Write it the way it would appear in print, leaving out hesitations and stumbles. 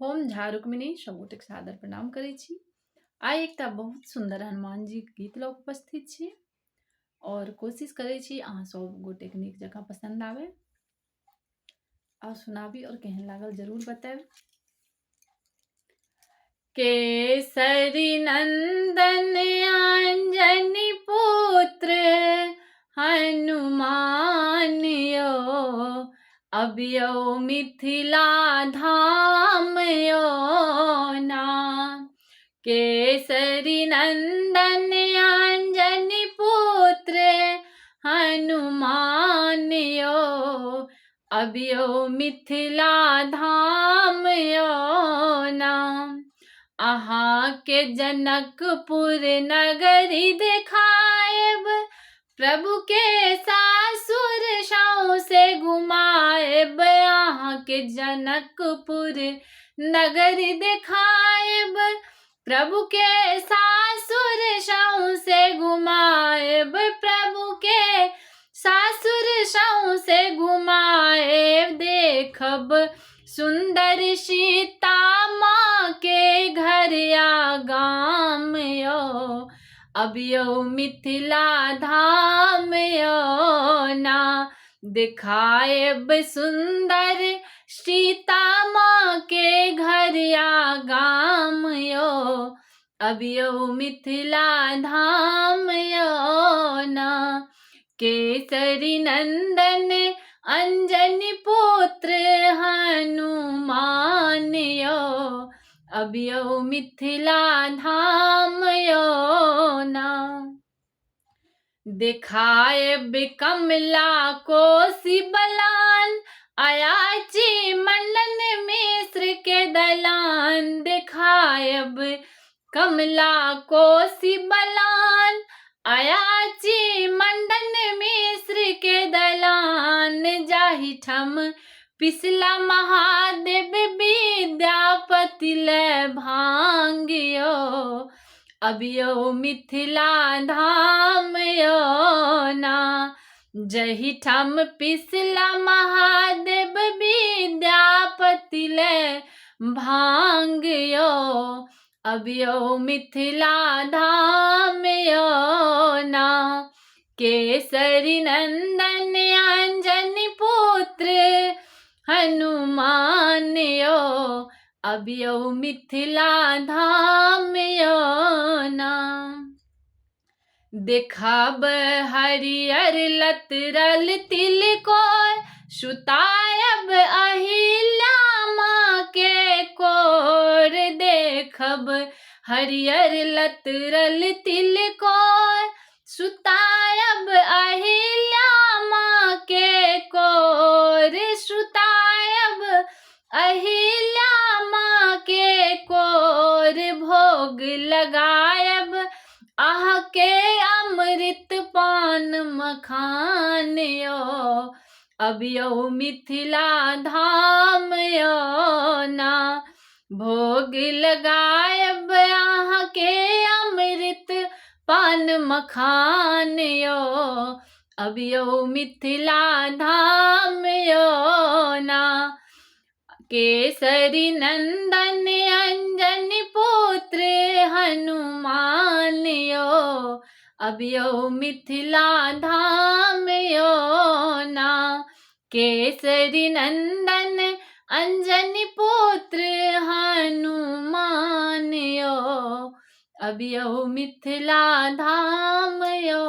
हम झा रुक्मिणी सबगोटे सादर प्रणाम करै छी। आइ एकटा बहुत सुंदर हनुमान जी के गीत लऽ कऽ उपस्थित छी और कोशिश करै छी अहाँ सब गोटे के नीक जकाँ पसंद आवे। आ सुनाबी और केहन लागल जरूर बताएब। केसरी नंदन अंजनी पुत्र हनुमान यो, अबियो मिथिला धाम यो ना। केसरी नंदन अंजनी पुत्र हनुमान यो, अबियो मिथिला धाम यो ना। अहाँ के जनकपुर नगरी देखाएब, प्रभु के सासुर सौंसे घुमाएब। अहाँ के जनकपुर नगरी देखाएब, प्रभु के सासुर सौंसे घुमाएब। प्रभु के सासुर सौंसे घुमाएब, देखब सुंदर सीता माँ के घर या गाम यो, अबियो मिथिला धाम यो ना। दिखाएब सुंदर सीता माँ के घर या गाम यो, अबियो मिथिला धाम यो ना। केसरी नंदन अंजनी पुत्र हनुमान यो, अबियो मिथिला धाम यो ना। दिखाएब कमला कोसी बलान, अयाची मंडन मिश्र के दलान। दिखाएब कमला कोसी बलान, अयाची मंडन मिश्र के दलान। जाहि ठम पिछला महादेव विद्यापति ले भांगियो, अबियो मिथिला धाम यो ना। जहि ठम पिछला महादेव विद्यापति ले भांगियो, अबियो मिथिला धाम यो ना। केसरी नंदन अंजनी पुत्र हनुमान यो, अबियो मिथिला धाम यो ना। दिखाब हरियर लतरल तिलकोर, सुतायब अहिल्या माँ के कोर। देखब हरियर लतरल तिलकोर, सुतायब अहिल्या माँ के कोर। सुतायब अहिल्या माँ के कोर, भोग लगायब आह के अमृत पान मखान यो, अबियो मिथिला धाम यो ना। भोग लगायब आह के अमृत पान मखान यो, अबियो मिथिला धाम यो ना। केसरी नंदन अंजनी पुत्र हनुमान यो, अबियो मिथिला धाम यो ना। केसरी नंदन अंजनी पुत्र हनुमान यो, अबियो मिथिला धाम यो।